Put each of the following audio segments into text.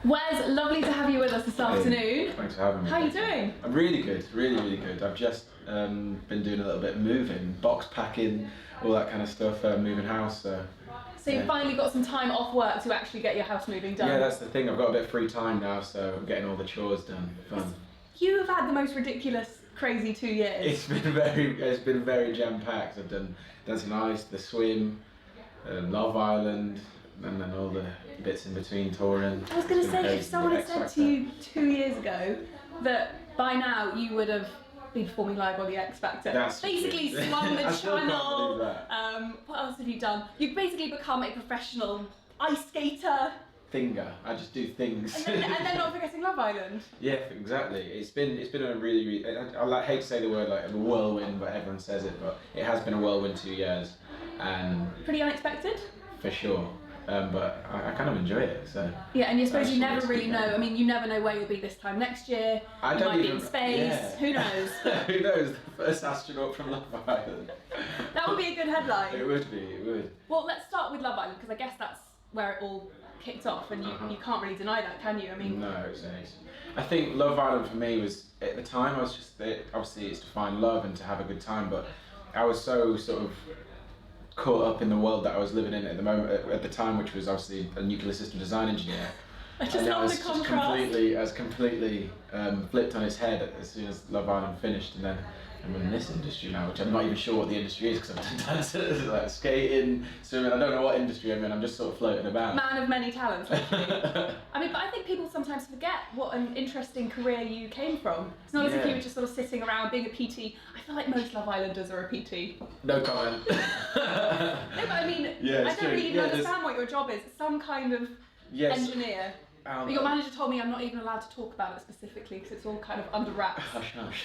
Wes, lovely to have you with us this afternoon. Thanks for having me. How are you doing? I'm really good, really good. I've just been doing a little bit of moving, box packing, all that kind of stuff, moving house. So you finally got some time off work to actually get your house moving done? Yeah, that's the thing. I've got a bit of free time now, so I'm getting all the chores done. Fun. You have had the most ridiculous, crazy 2 years. It's been very jam packed. I've done Dancing Ice, The Swim, Love Island, and then all the bits in between touring. I was going to say, if someone had said to you 2 years ago that by now you would have been performing live on the X Factor, That's basically ridiculous. swung the I still can't channel. believe that. What else have you done? You've basically become a professional ice skater. Thinger. I just do things. And then not forgetting Love Island. Yeah, exactly. It's been a really I hate to say the word like a whirlwind, but everyone says it. But it has been a whirlwind 2 years, and Pretty unexpected. for sure. But I kind of enjoy it. So Yeah, and you suppose you Actually, never it's really good know. now. I mean, you never know where you'll be this time next year. I You don't might be even- in space. yeah. Who knows? who knows? The first astronaut from Love Island. That would be a good headline. It would be. It would. Well, let's start with Love Island because I guess that's where it all kicked off, and you can't really deny that, can you? I mean, No, it's I think Love Island for me was, at the time, I was just, obviously it's to find love and to have a good time, but I was so sort of caught up in the world that I was living in at the moment, at the time, which was obviously a nuclear system design engineer. I just And love the contrast. I was completely flipped on its head as soon as Love Island finished, and then I'm in this industry now, which I'm not even sure what the industry is because I've done dances, like skating, swimming. I don't know what industry I'm in. I'm just sort of floating about. Man of many talents, literally. I mean, but I think people sometimes forget what an interesting career you came from. It's not as if Yeah. you were just sort of sitting around being a PT. I feel like most Love Islanders are a PT. No comment. No, but I mean, Yeah, I it's don't true. really Yeah, understand what your job is. Some kind of Yes. engineer. But your manager told me I'm not even allowed to talk about it specifically because it's all kind of under wraps. Hush, hush.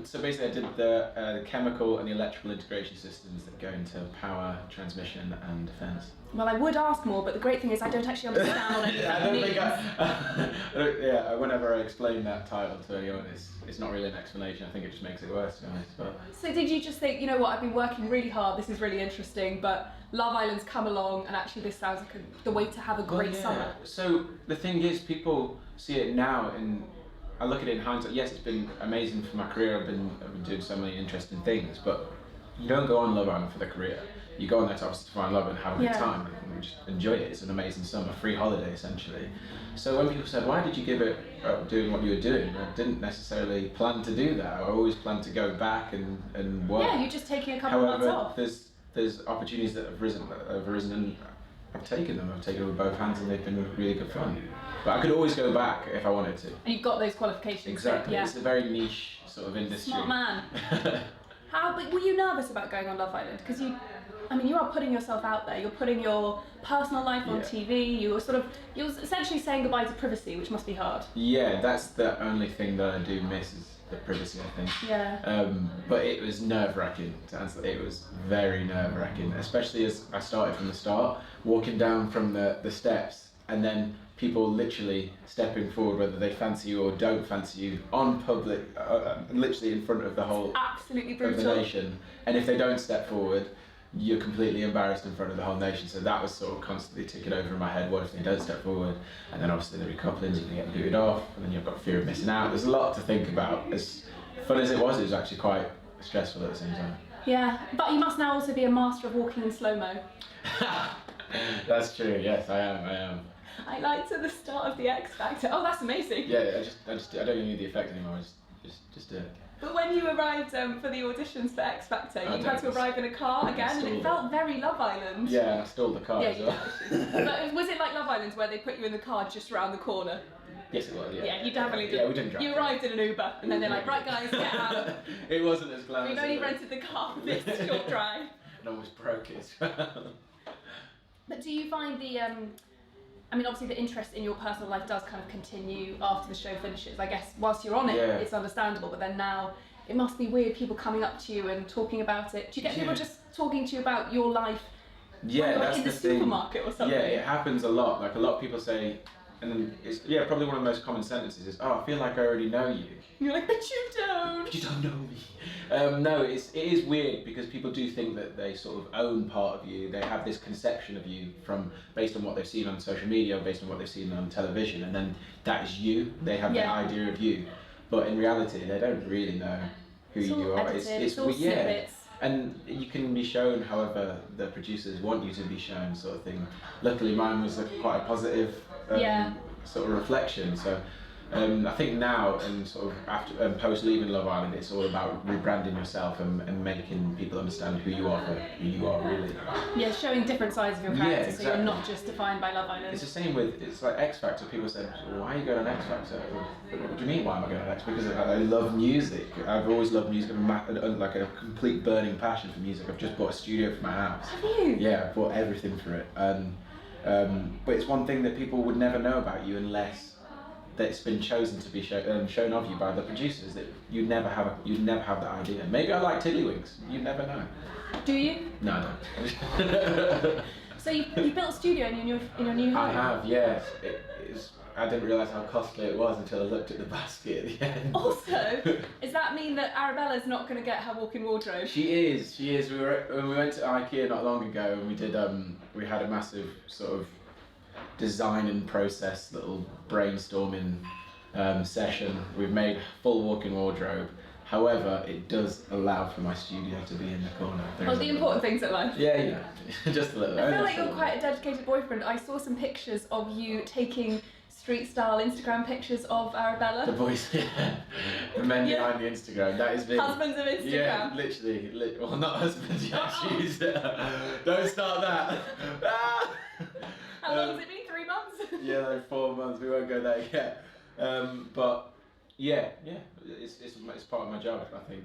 So basically I did the chemical and the electrical integration systems that go into power, transmission and defence. Well, I would ask more, but the great thing is I don't actually understand what any of I that don't means. think yeah, whenever I explain that title to anyone, it's not really an explanation. I think it just makes it worse, to be honest. But So did you just think, you know what, I've been working really hard, this is really interesting, but Love Island's come along and actually this sounds like the way to have a great summer? So the thing is, people see it now, and I look at it in hindsight. Yes, it's been amazing for my career. I've been doing so many interesting things, but you don't go on Love Island for the career. You go on there to obviously find love and have a good Yeah. time and just enjoy it. It's an amazing summer, free holiday essentially. So when people said, why did you give it up doing what you were doing? I didn't necessarily plan to do that. I always planned to go back and work. Yeah, you're just taking a couple of months However, off. there's opportunities that have risen and I've taken them. I've taken them with both hands and they've been really good fun. But I could always go back if I wanted to. And you've got those qualifications. Exactly. Yeah. It's a very niche sort of industry. Smart man. But were you nervous about going on Love Island? Because you are putting yourself out there. You're putting your personal life on Yeah. TV. You're essentially saying goodbye to privacy, which must be hard. Yeah, that's the only thing that I do miss is the privacy, I think. Yeah. But it was nerve-wracking to answer. It was very nerve-wracking, especially as I started from the start, walking down from the steps, and then people literally stepping forward, whether they fancy you or don't fancy you, on public, literally in front of the whole Absolutely of the brutal. nation. And if they don't step forward, you're completely embarrassed in front of the whole nation. So that was sort of constantly ticking over in my head. What if they don't step forward? And then obviously the recouplings, you can get booted off, and then you've got fear of missing out. There's a lot to think about. As fun as it was actually quite stressful at the same time. Yeah, but you must now also be a master of walking in slow-mo. That's true. Yes, I am. I liked at the start of the X Factor. Oh, that's amazing. Yeah, I don't even need the effect anymore. Just do it. But when you arrived for the auditions for X Factor, you had to don't. arrive in a car again, and it Stole felt very Love Island. Yeah, and I stole the car Yeah, as you well. did. But was it like Love Island where they put you in the car just around the corner? Yes, it was. Yeah. Yeah, you definitely did. Yeah, we didn't drive. You arrived in an Uber, and then they're like, right guys, get out. It wasn't as glamorous. We've only as it rented the car for this short drive. and almost broke it as well. But do you find I mean, obviously the interest in your personal life does kind of continue after the show finishes. I guess whilst you're on it, Yeah. it's understandable, but then now it must be weird, people coming up to you and talking about it. Do you get people Yeah. just talking to you about your life Yeah, when you're that's in the thing. supermarket or something? Yeah, it happens a lot. Like a lot of people say, and then it's probably one of the most common sentences is, "Oh, I feel like I already know you." And you're like, but you don't. But you don't know me. No, it is weird because people do think that they sort of own part of you. They have this conception of you based on what they've seen on social media, based on what they've seen on television, and then that is you. They have that idea of you, but in reality, they don't really know who you are. It's all snippets. And you can be shown however the producers want you to be shown, sort of thing. Luckily, mine was quite a positive sort of reflection. So I think now and sort of after post leaving Love Island, it's all about rebranding yourself and making people understand who you are for who you are really. Yeah, showing different sides of your character, exactly. so you're not just defined by Love Island. It's the same it's like X Factor. People said, well, "Why are you going on X Factor?" What do you mean, why am I going on X Factor? Because I love music. I've always loved music. I'm like a complete burning passion for music. I've just bought a studio for my house. Have you? Yeah, I bought everything for it. But it's one thing that people would never know about you unless that it's been chosen to be shown of you by the producers. That you'd never have that idea. Maybe I like Tiddlywinks. You never know. Do you? No, I don't. So you built a studio in your new home? I have, yes. I didn't realise how costly it was until I looked at the basket at the end. Also, does that mean that Arabella's not going to get her walk-in wardrobe? She is. When we went to IKEA not long ago, and we did. We had a massive sort of design and process little brainstorming session. We've made full walk-in wardrobe. However, it does allow for my studio to be in the corner. Well, the important things in life. Yeah, just a little. I feel like you're quite a dedicated boyfriend. I saw some pictures of you taking street-style Instagram pictures of Arabella. The boys, the men behind the Instagram. That is big. Husbands of Instagram. Yeah, literally. Well, not husbands. Yeah, she's. Don't start that. How long has it been? 3 months? Yeah, like 4 months. We won't go there yet. But yeah, it's part of my job. I think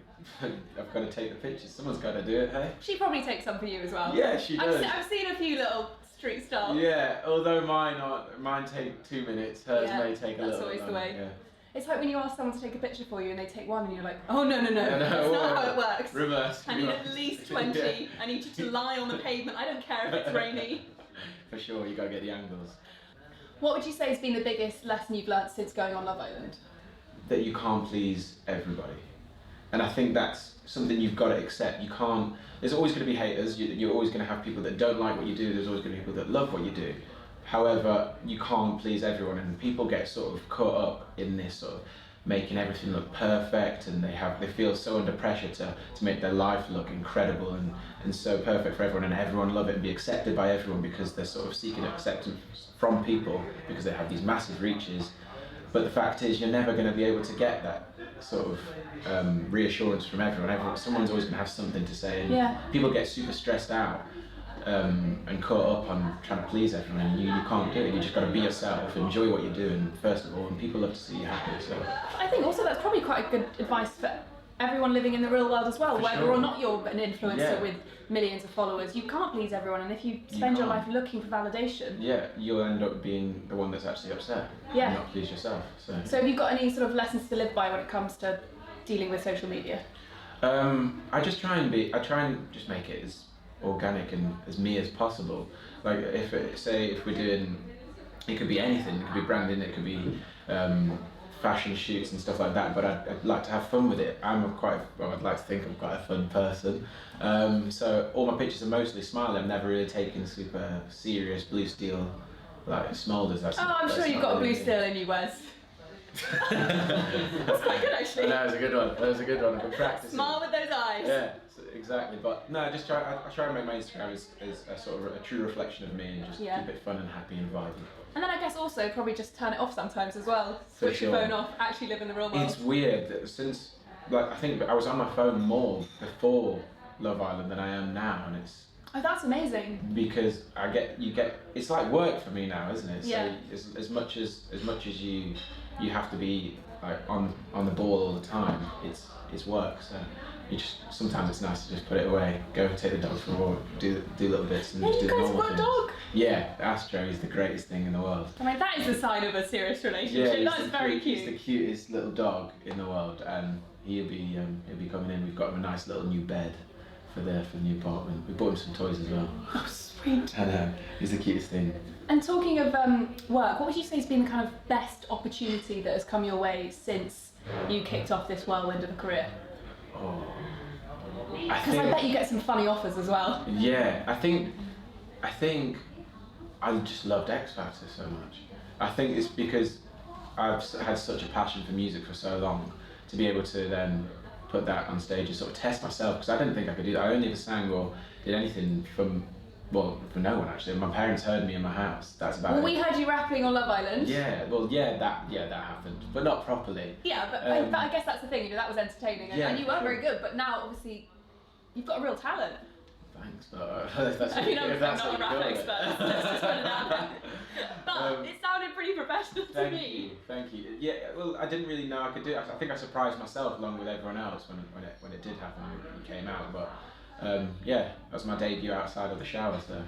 I've got to take the pictures. Someone's got to do it. Hey. She probably takes some for you as well. Yeah, she does. I've seen a few little street style. Yeah, although mine take 2 minutes. Hers may take a little. That's always the way. Yeah. It's like when you ask someone to take a picture for you and they take one and you're like, oh no, that's no, not how it works. Reverse. I need at least 20. Yeah. I need you to lie on the pavement. I don't care if it's rainy. For sure, you gotta get the angles. What would you say has been the biggest lesson you've learnt since going on Love Island? That you can't please everybody. And I think that's something you've got to accept. You can't, there's always going to be haters, you're always going to have people that don't like what you do, there's always going to be people that love what you do. However, you can't please everyone, and people get sort of caught up in this sort of making everything look perfect, and they feel so under pressure to make their life look incredible and so perfect for everyone, and everyone love it and be accepted by everyone because they're sort of seeking acceptance from people because they have these massive reaches. But the fact is, you're never going to be able to get that sort of reassurance from everyone. Someone's always going to have something to say, and people get super stressed out and caught up on trying to please everyone, and you can't do it. You just got to be yourself, enjoy what you're doing first of all, and people love to see you happy. So I think also that's probably quite a good advice for everyone living in the real world as well, whether or not you're an influencer with millions of followers. You can't please everyone, and if you spend your life looking for validation, you'll end up being the one that's actually upset and not please yourself. So have you got any sort of lessons to live by when it comes to dealing with social media? I try and just make it as organic and as me as possible. Like if we're doing, it could be anything, it could be branding, it could be fashion shoots and stuff like that, but I'd like to have fun with it. I'd like to think I'm quite a fun person. So all my pictures are mostly smiley. I'm never really taking super serious blue steel like Smolders. I'm sure you've got a blue steel in you, Wes. That's quite good actually. That was a good one. I've been practicing. Smile with those eyes. Yeah, exactly. But no, I try and make my Instagram as a sort of a true reflection of me, and just keep it fun and happy and vibey. And then I guess also probably just turn it off sometimes as well. Switch your phone off. Actually live in the real world. It's weird that since I think I was on my phone more before Love Island than I am now, and it's. Oh, that's amazing. Because it's like work for me now, isn't it? Yeah. So as much as you have to be like on the ball all the time, it's work. So sometimes it's nice to just put it away, go take the dog for a walk, do little bits, and just do the normal things. You guys got a dog. Yeah, Astro is the greatest thing in the world. I mean, that is a sign of a serious relationship. Yeah, that's very cute. He's the cutest little dog in the world, and he'll be coming in. We've got him a nice little new bed for the new apartment. We bought him some toys as well. Oh, sweet. And he's the cutest thing. And talking of work, what would you say has been the kind of best opportunity that has come your way since you kicked off this whirlwind of a career? Oh, because I bet you get some funny offers as well. Yeah, I think I just loved X Factor so much. I think it's because I've had such a passion for music for so long, to be able to then put that on stage and sort of test myself, because I didn't think I could do that. I only ever sang or did anything for no one actually. My parents heard me in my house. That's about it. We heard you rapping on Love Island. Yeah, that happened, but not properly. Yeah, but I guess that's the thing. That was entertaining, and you were very good. But now, obviously, you've got a real talent. Thanks, but if that's I'm not a rap expert. Let's just put it out there. But it sounded pretty professional to me. Thank you. Yeah, well, I didn't really know I could do it. I think I surprised myself along with everyone else when it did happen and it came out. But that was my debut outside of the shower. So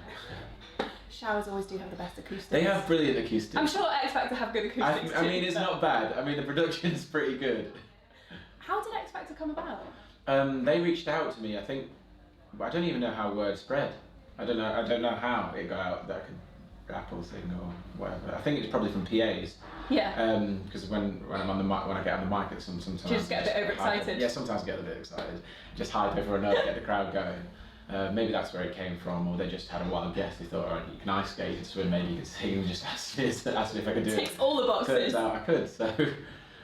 showers always do have the best acoustics. they have brilliant acoustics. I'm sure X Factor have good acoustics. I mean, it's not bad. I mean, the production's pretty good. How did X Factor come about? They reached out to me. I don't even know how word spread. I don't know how it got out that I could rap or sing or whatever. I think it's probably from PAs. Yeah. Because when I'm on the mic, when I get on the mic, sometimes you just get a bit overexcited. Yeah, sometimes I get a bit excited. Just hype over a note, get the crowd going. Maybe that's where it came from, or they just had a wild guess. They thought, all right, you can ice skate and swim, maybe you can sing. Just asked me if I could do it. Ticks all the boxes. Turns out I could. So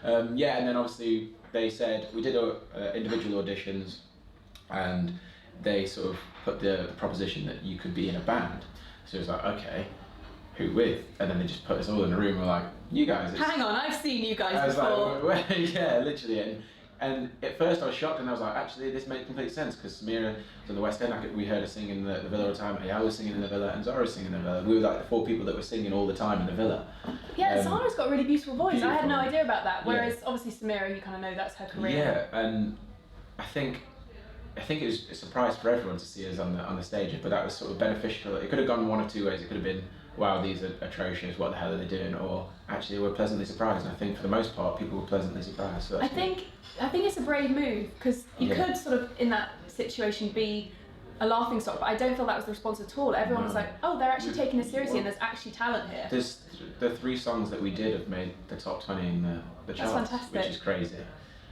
and then obviously they said we did individual auditions, and they sort of put the proposition that you could be in a band. So it was like, okay, who with? And then they just put us all in a room and were like, you guys. Hang on, I've seen you guys before. Like, yeah, literally. And at first I was shocked, and I was like, actually, this makes complete sense, because Samira was in the West End. We heard her sing in the Villa all the time. I was singing in the Villa, and Zara was singing in the Villa. We were like the 4 people that were singing all the time in the Villa. Yeah, Zara's got a really beautiful voice. Beautiful. I had no idea about that. Whereas obviously Samira, you kind of know that's her career. Yeah, and I think it was a surprise for everyone to see us on the stage, but that was sort of beneficial. It could have gone one of two ways. It could have been, wow, these are atrocious, what the hell are they doing? Or actually we're pleasantly surprised, and I think for the most part people were pleasantly surprised. So I think it's a brave move, because you could sort of in that situation be a laughing stock, but I don't feel that was the response at all. Everyone was like, oh, they're actually taking this seriously, and there's actually talent here. The 3 songs that we did have made the top 20 in the charts. That's fantastic. Which is crazy.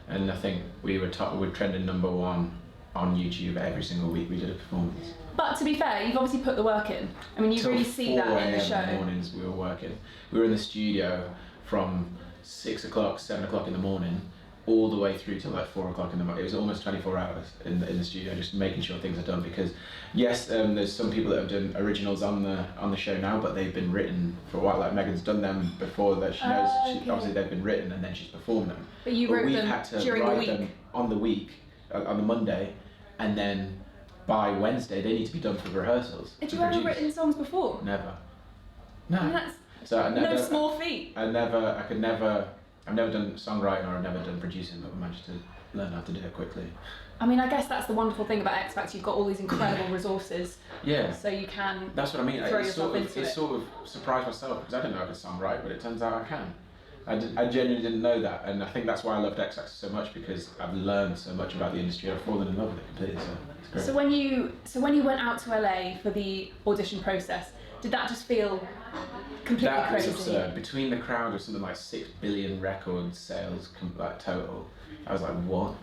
And I think we were trending #1 on YouTube every single week we did a performance. But to be fair, you've obviously put the work in. I mean, you really see that in the show. 4 a.m. in the mornings we were working. We were in the studio from 6 o'clock, 7 o'clock in the morning, all the way through till like 4 o'clock in the morning. It was almost 24 hours in the studio, just making sure things are done. Because yes, there's some people that have done originals on the show now, but they've been written for a while. Like Megan's done them before, that she knows. Obviously they've been written and then she's performed them. But you wrote we've them had to during write the week. them on the week, on the Monday, and then by Wednesday they need to be done for rehearsals. Had you ever written songs before? Never. No. I mean, that's no small feat. I've never done songwriting, or I've never done producing, but I managed to learn how to do it quickly. I mean, I guess that's the wonderful thing about X Factor. You've got all these incredible resources. Yeah. So you can. That's what I mean. Throw yourself into it. It sort of surprised myself, because I didn't know I could songwrite, but it turns out I can. I genuinely didn't know that, and I think that's why I loved X Factor so much, because I've learned so much about the industry. I've fallen in love with it completely. So it's great. So when you went out to LA for the audition process, did that just feel completely crazy? That was absurd. Between the crowd of something like 6 billion record sales, like total, I was like, what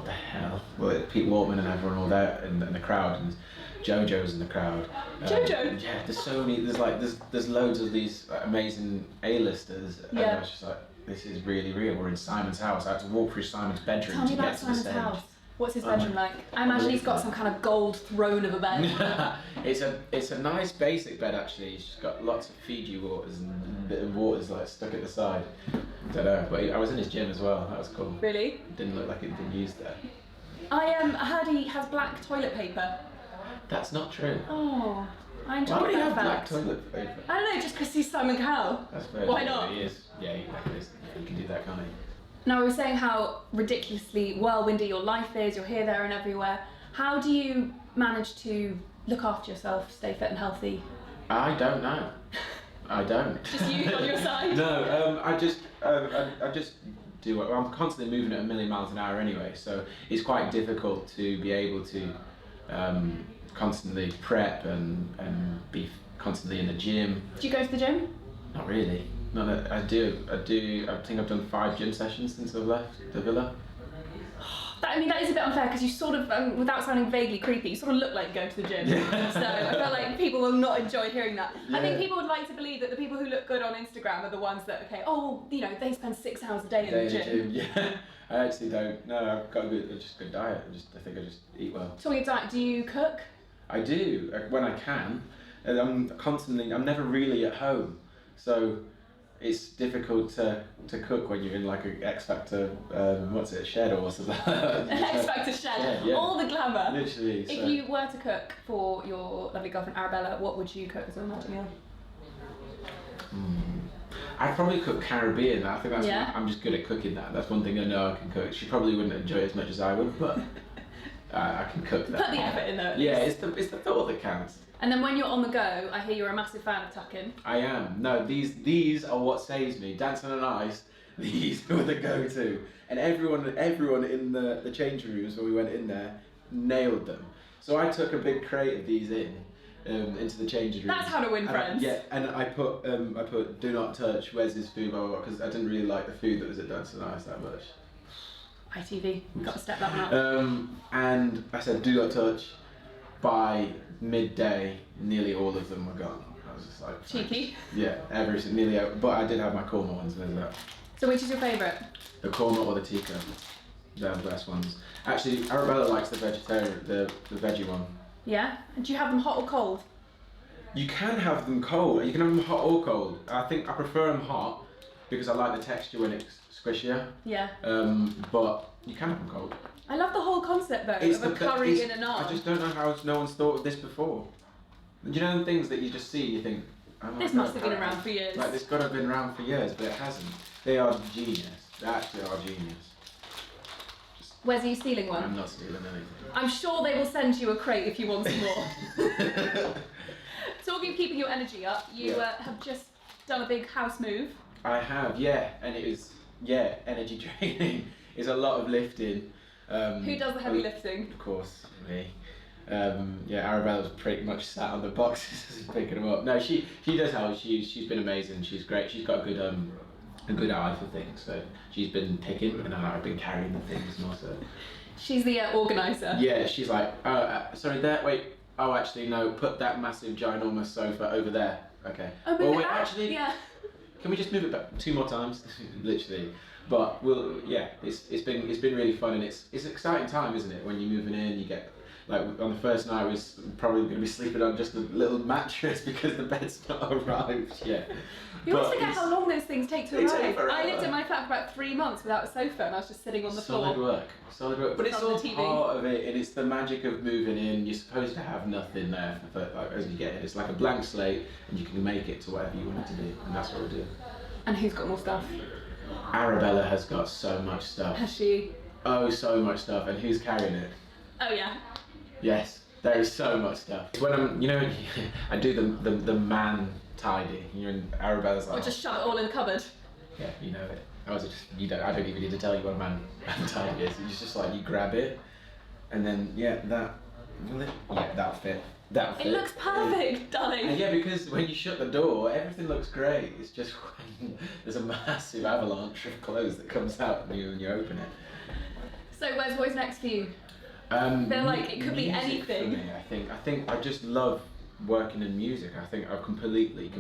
the hell? Well, Pete Waltman and everyone all there in the crowd, and JoJo's in the crowd. JoJo? Yeah, there's so many. There's loads of these amazing A-listers, and I was just like, this is really real. We're in Simon's house. I had to walk through Simon's bedroom Tell me to about get to the Simon's stage. house. What's his bedroom like? I imagine he's got some kind of gold throne of a bed. It's a nice basic bed actually. It's just got lots of Fiji waters and a bit of waters like stuck at the side. Don't know, but I was in his gym as well. That was cool. Really? It didn't look like it'd been used there. I heard he has black toilet paper. That's not true. Oh, I enjoyed Why would he that have black fact. toilet paper? I don't know, just because he's Simon Cowell. That's very Why not? He is. Yeah, he can do that, can't he? Now, we were saying how ridiculously whirlwindy your life is. You're here, there, and everywhere. How do you manage to look after yourself, stay fit and healthy? I don't know. I don't. Just you on your side? No, I just do it. I'm constantly moving at 1,000,000 miles an hour anyway, so it's quite difficult to be able to constantly prep and be constantly in the gym. Do you go to the gym? Not really. No, I do. I think I've done 5 gym sessions since I've left the villa. I mean, that is a bit unfair because you sort of, without sounding vaguely creepy, you sort of look like you go to the gym. Yeah. So I feel like people will not enjoy hearing that. Yeah. I think people would like to believe that the people who look good on Instagram are the ones that, they spend 6 hours a day in the gym. Yeah, I actually don't. No, I've got a good diet. I think I just eat well. Talking of diet, do you cook? I do, when I can. I'm never really at home. So it's difficult to cook when you're in like an X Factor, shed or something like that. X Factor shed, yeah. All the glamour. Literally. If you were to cook for your lovely girlfriend Arabella, what would you cook as a romantic meal? I'd probably cook Caribbean. I think I'm just good at cooking that. That's one thing I know I can cook. She probably wouldn't enjoy it as much as I would, but I can cook that. Put the effort in though. Yeah, it's the thought that counts. And then when you're on the go, I hear you're a massive fan of Tuk In. I am. No, these are what saves me. Dancing on ice, these were the go-to. And everyone in the changing rooms when we went in there nailed them. So I took a big crate of these into the changing room. That's how to win friends. And I put do not touch Wes's food, blah, blah, blah, because I didn't really like the food that was at Dancing on Ice that much. ITV, got to step that one up. And I said do not touch. By midday, nearly all of them were gone. I was just like, cheeky. Yeah, nearly. But I did have my korma ones. There's that. So which is your favourite? The korma or the tikka. They're the best ones. Actually, Arabella likes the veggie one. Yeah. And do you have them hot or cold? You can have them cold. You can have them hot or cold. I think I prefer them hot because I like the texture when it's squishier. Yeah. But you can have them cold. I love the whole concept though of a curry in a naan. I just don't know how no one's thought of this before. Do you know the things that you just see, you think, this must have been around for years. Like, this got to have been around for years, but it hasn't. They are genius. They actually are genius. Where's you stealing one? I'm not stealing anything. I'm sure they will send you a crate if you want some more. Talking of keeping your energy up, you have just done a big house move. I have, yeah. And it was, energy draining. It's a lot of lifting. Who does the heavy lifting? Of course, me. Arabella's pretty much sat on the boxes picking them up. No, she does help. She's been amazing. She's great. She's got a good eye for things. So she's been picking, and I've been carrying the things more. So she's the organizer. Yeah, she's like, sorry, there. Wait. Oh, actually, no. Put that massive, ginormous sofa over there. Okay. Oh, well, wait. Actually, can we just move it back 2 more times? Literally. But it's been really fun, and it's an exciting time, isn't it? When you're moving in, you get like on the first night I was probably going to be sleeping on just a little mattress because the bed's not arrived yet. You always forget how long those things take to arrive. I lived in my flat for about 3 months without a sofa, and I was just sitting on the floor. Solid work. But it's all part of it, and it's the magic of moving in. You're supposed to have nothing there as you get it. It's like a blank slate, and you can make it to whatever you want it to be, and that's what we do. And who's got more stuff? Arabella has got so much stuff. Has she? Oh, so much stuff. And who's carrying it? Oh, yeah. Yes, there is so much stuff. When I do the man tidy. You're in Arabella's like. Or just shove it all in the cupboard. Yeah, you know it. I don't even need to tell you what a man tidy is. It's just like you grab it, and then that'll fit. It looks perfect, darling. And because when you shut the door, everything looks great. It's just when there's a massive avalanche of clothes that comes out when you open it. So what's next for you? They're like, it could be anything. For me, I think I just love working in music. I think I've completely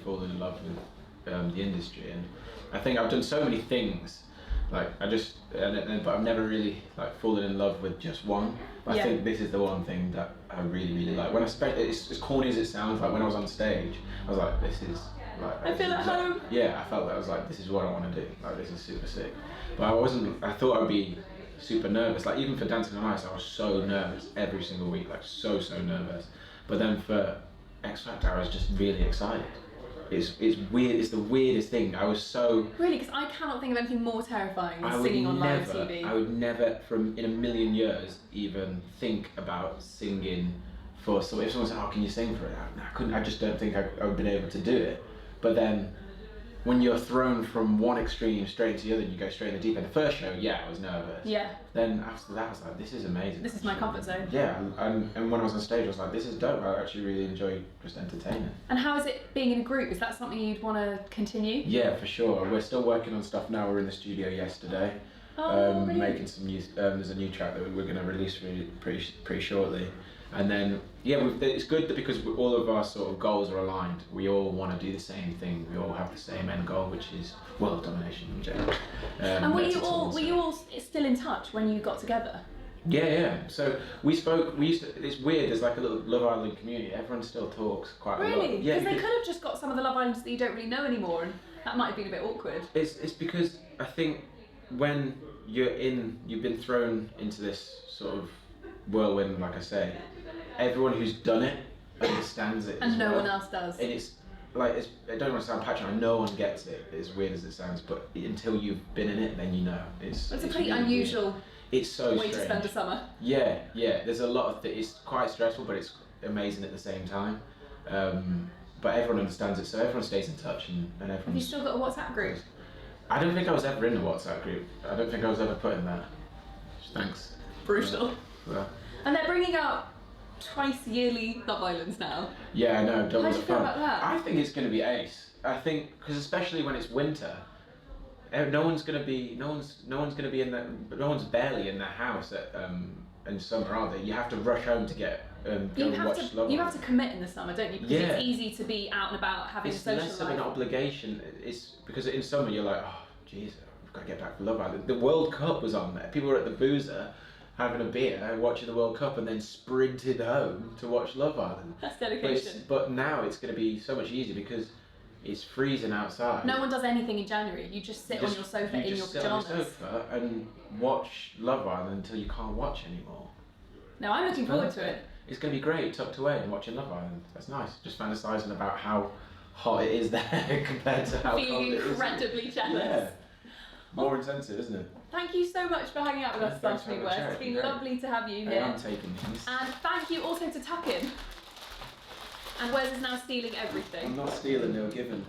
fallen in love with the industry, and I think I've done so many things. Like but I've never really fallen in love with just one. But I think this is the one thing that I really, really like. When it's as corny as it sounds, like when I was on stage, I was like, this is I feel at home. Yeah, I felt that. I was like, this is what I want to do. Like, this is super sick. But I thought I'd be super nervous. Like, even for Dancing on Ice, I was so nervous every single week. Like, so nervous. But then for X Factor, I was just really excited. It's weird. It's the weirdest thing. I was so really, because I cannot think of anything more terrifying than singing on live TV. I would never, in a million years, even think about singing for. So if someone said, "How can you sing for it?" I couldn't. I just don't think I would have been able to do it. But then when you're thrown from one extreme straight into the other and you go straight in the deep end. The first show, yeah, I was nervous. Yeah. Then after that, I was like, this is amazing. This is my comfort zone. Yeah, and when I was on stage, I was like, this is dope. I actually really enjoy just entertaining. And how is it being in a group? Is that something you'd want to continue? Yeah, for sure. We're still working on stuff now. We're in the studio yesterday. Oh, really? Making some new, there's a new track that we're going to release pretty shortly. And then, yeah, it's good that because all of our sort of goals are aligned. We all want to do the same thing. We all have the same end goal, which is world domination in general. And were you all still in touch when you got together? Yeah. So it's weird, there's like a little Love Island community. Everyone still talks quite a lot. Really? Yeah, because they could have just got some of the Love Islanders that you don't really know anymore, and that might have been a bit awkward. It's because I think when you've been thrown into this sort of whirlwind, like I say, everyone who's done it understands it. And no one else does. And it's like, I don't want to sound patronising, no one gets it, as weird as it sounds, but until you've been in it, then you know. It's a pretty really unusual weird. It's so way strange. to spend a summer. Yeah, there's a lot of it's quite stressful, but it's amazing at the same time. But everyone understands it, so everyone stays in touch, and everyone. Have you still got a WhatsApp group? I don't think I was ever in a WhatsApp group. I don't think I was ever put in that. Thanks. Brutal. Yeah. And they're bringing out twice yearly Love Islands now. Yeah, I know. How do you feel about that? I think it's going to be ace. I think because especially when it's winter, no one's barely in their house in summer, are they? You have to rush home to get go and watch Love Island. You have to commit in the summer, don't you? Because it's easy to be out and about having a social life. It's less of an obligation. It's because in summer you're like, oh, jeez, I've got to get back for Love Island. The World Cup was on there. People were at the boozer having a beer, watching the World Cup, and then sprinted home to watch Love Island. That's dedication. But now it's going to be so much easier because it's freezing outside. No one does anything in January. You just sit on your sofa in your pyjamas. Sit on your sofa and watch Love Island until you can't watch anymore. No, I'm looking forward to it. It's going to be great, tucked away and watching Love Island. That's nice. Just fantasising about how hot it is there compared to how cold it is. Feeling incredibly jealous. Yeah. More intensive, isn't it? Thank you so much for hanging out with us this afternoon, Wes. It's been lovely to have you here. I'm taking these. And thank you also to Tuk In. And Wes is now stealing everything. I'm not stealing, they were given.